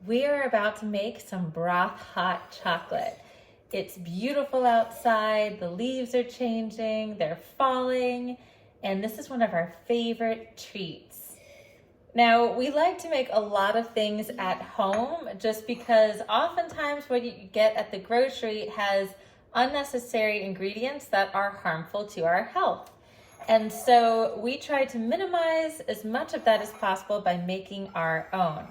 We are about to make some broth hot chocolate. It's beautiful outside, the leaves are changing, they're falling, and this is one of our favorite treats. Now, we like to make a lot of things at home just because oftentimes what you get at the grocery has unnecessary ingredients that are harmful to our health. And so we try to minimize as much of that as possible by making our own.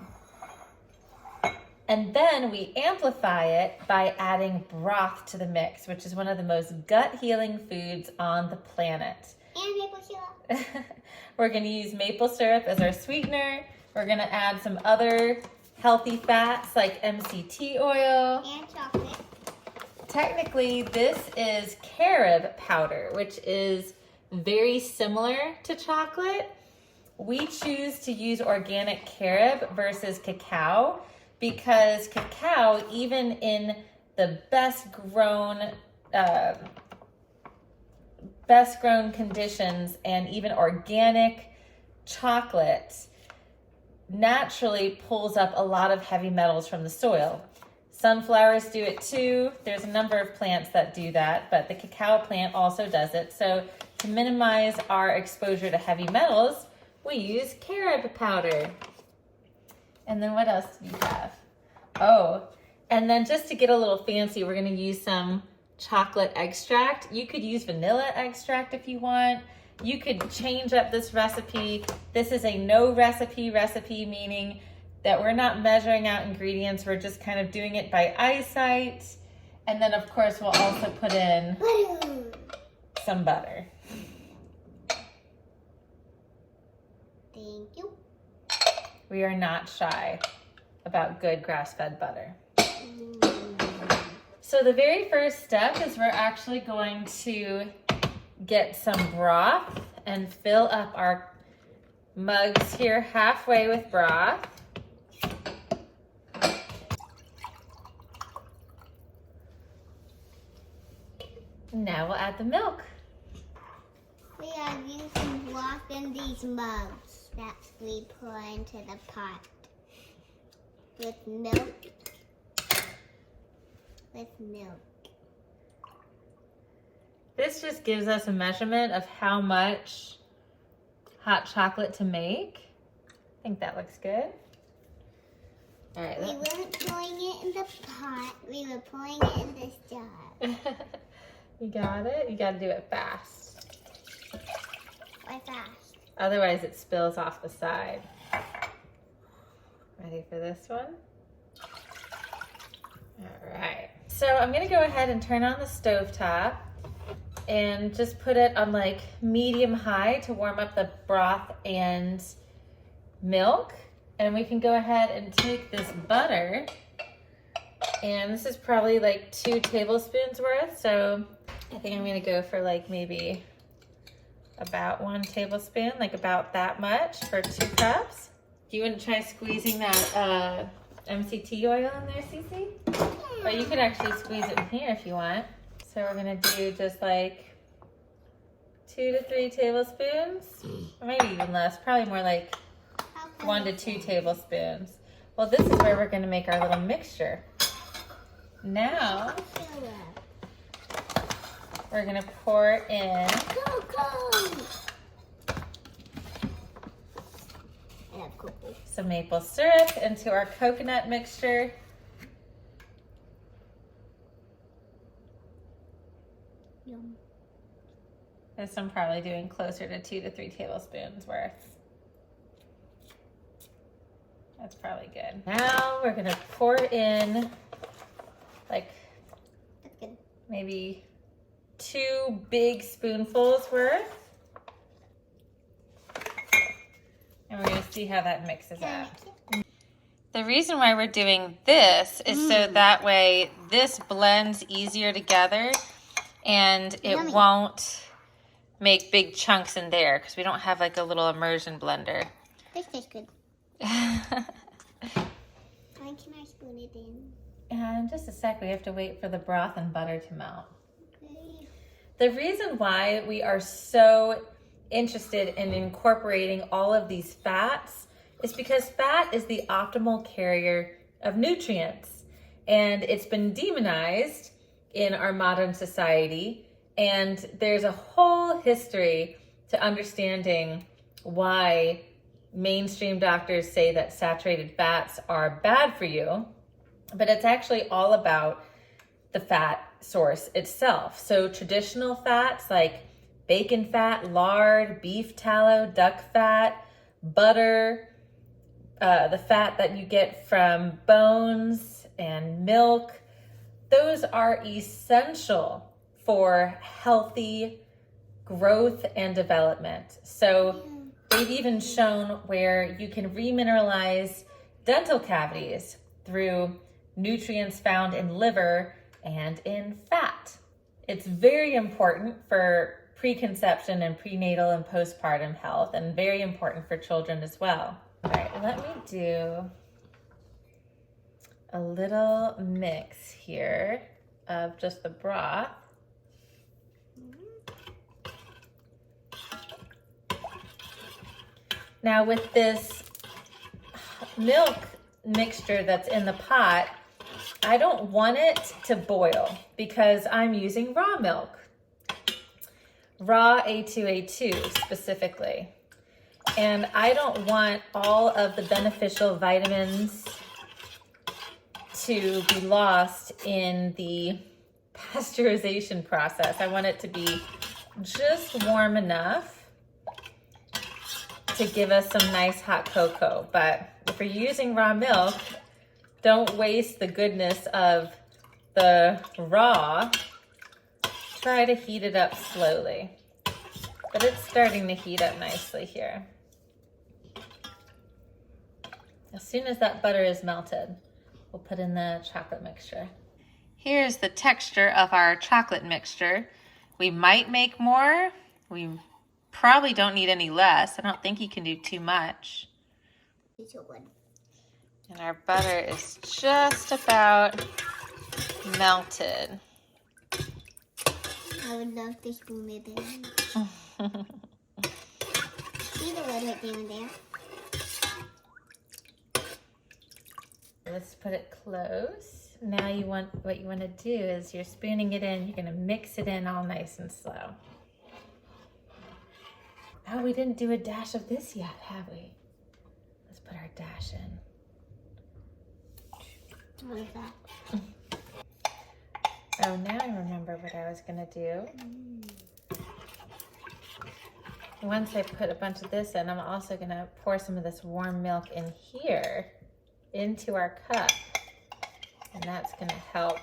And then we amplify it by adding broth to the mix, which is one of the most gut-healing foods on the planet. And maple syrup. We're gonna use maple syrup as our sweetener. We're gonna add some other healthy fats like MCT oil. And chocolate. Technically, this is carob powder, which is very similar to chocolate. We choose to use organic carob versus cacao because cacao, even in the best grown conditions and even organic chocolate, naturally pulls up a lot of heavy metals from the soil. Sunflowers do it too. There's a number of plants that do that, but the cacao plant also does it. So to minimize our exposure to heavy metals, we use carob powder. And then what else do you have? Oh, and then just to get a little fancy, we're gonna use some chocolate extract. You could use vanilla extract if you want. You could change up this recipe. This is a no recipe, meaning that we're not measuring out ingredients. We're just kind of doing it by eyesight. And then of course, we'll also put in some butter. Thank you. We are not shy about good grass-fed butter. So the very first step is we're actually going to get some broth and fill up our mugs here halfway with broth. Now we'll add the milk. We are using broth in these mugs that we pour into the pot with milk. This just gives us a measurement of how much hot chocolate to make. I think that looks good. All right. We weren't pouring it in the pot. We were pouring it in this jar. You got it? You got to do it fast. Why fast? Otherwise it spills off the side. Ready for this one? All right. So I'm gonna go ahead and turn on the stovetop and just put it on like medium high to warm up the broth and milk. And we can go ahead and take this butter, and this is probably like 2 tablespoons worth. So I think I'm gonna go for like maybe about 1 tablespoon, like about that much for 2 cups. Do you want to try squeezing that MCT oil in there, Cece? Or you could actually squeeze it in here if you want. So we're gonna do just like 2 to 3 tablespoons, or maybe even less, probably more like 1 to 2 tablespoons. Well, this is where we're gonna make our little mixture. Now, we're gonna pour in some maple syrup into our coconut mixture. Yum. This I'm probably doing closer to 2 to 3 tablespoons worth. That's probably good. Now we're gonna pour in like maybe 2 big spoonfuls worth. And we're gonna see how that mixes out. The reason why we're doing this is so that way this blends easier together and it won't make big chunks in there because we don't have like a little immersion blender. This tastes good. When can I spoon it in? And just a sec, we have to wait for the broth and butter to melt. Okay. The reason why we are so interested in incorporating all of these fats is because fat is the optimal carrier of nutrients. And it's been demonized in our modern society. And there's a whole history to understanding why mainstream doctors say that saturated fats are bad for you. But it's actually all about the fat source itself. So traditional fats like bacon fat, lard, beef tallow, duck fat, butter, the fat that you get from bones and milk, those are essential for healthy growth and development. So they've even shown where you can remineralize dental cavities through nutrients found in liver and in fat. It's very important for preconception and prenatal and postpartum health, and very important for children as well. All right, let me do a little mix here of just the broth. Now with this milk mixture that's in the pot, I don't want it to boil because I'm using raw milk. Raw A2A2 specifically. And I don't want all of the beneficial vitamins to be lost in the pasteurization process. I want it to be just warm enough to give us some nice hot cocoa. But if you're using raw milk, don't waste the goodness of the raw. Try to heat it up slowly. But it's starting to heat up nicely here. As soon as that butter is melted, we'll put in the chocolate mixture. Here's the texture of our chocolate mixture. We might make more. We probably don't need any less. I don't think you can do too much. And our butter is just about melted. I would love to spoon it in. See the little down there? Let's put it close. Now what you want to do is you're spooning it in. You're going to mix it in all nice and slow. Oh, we didn't do a dash of this yet, have we? Let's put our dash in. What is that? Oh, now I remember what I was gonna do. Once I put a bunch of this in, I'm also gonna pour some of this warm milk in here into our cup. And that's gonna help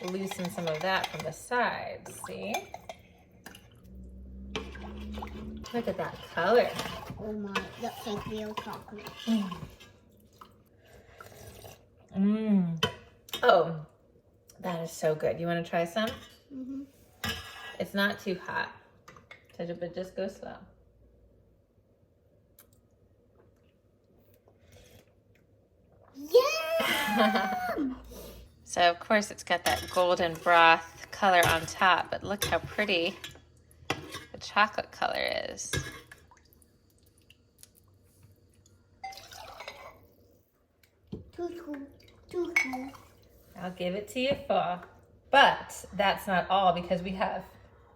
loosen some of that from the sides, see? Look at that color. Oh my, looks like real chocolate. Oh, that is so good. You want to try some? Mm-hmm. It's not too hot, but just go slow. Yeah! So of course it's got that golden broth color on top, but look how pretty the chocolate color is. Too cool. Too cool. I'll give it to you full. But that's not all, because we have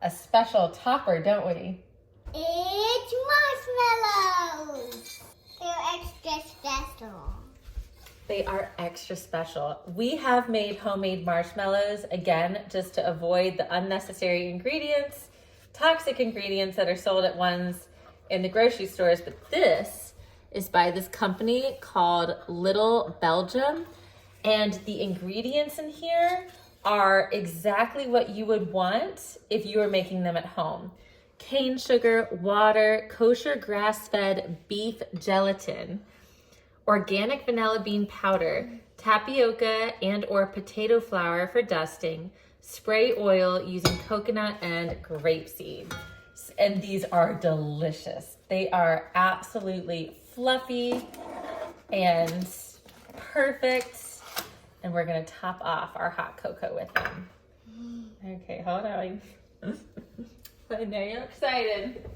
a special topper, don't we? It's marshmallows. They're extra special. They are extra special. We have made homemade marshmallows, again, just to avoid the unnecessary ingredients, toxic ingredients that are sold at ones in the grocery stores. But this is by this company called Little Belgium. And the ingredients in here are exactly what you would want if you were making them at home. Cane sugar, water, kosher grass-fed beef gelatin, organic vanilla bean powder, tapioca and or potato flour for dusting, spray oil using coconut and grapeseed. And these are delicious. They are absolutely fluffy and perfect. And we're gonna top off our hot cocoa with them. Okay, hold on. I know you're excited.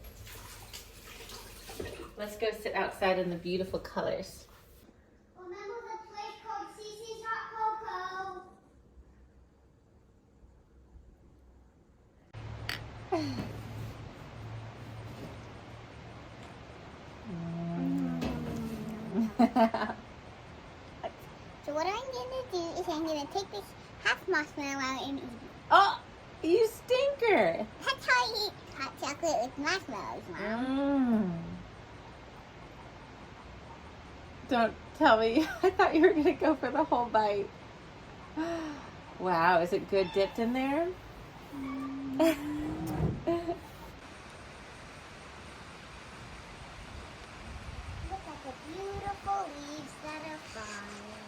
Let's go sit outside in the beautiful colors. Remember the place So what I'm gonna do is I'm gonna take this half marshmallow out and eat it. Oh, you stinker! That's how I eat hot chocolate with marshmallows, Mom. Don't tell me. I thought you were gonna go for the whole bite. Wow, is it good dipped in there? Look at the beautiful leaves that are falling.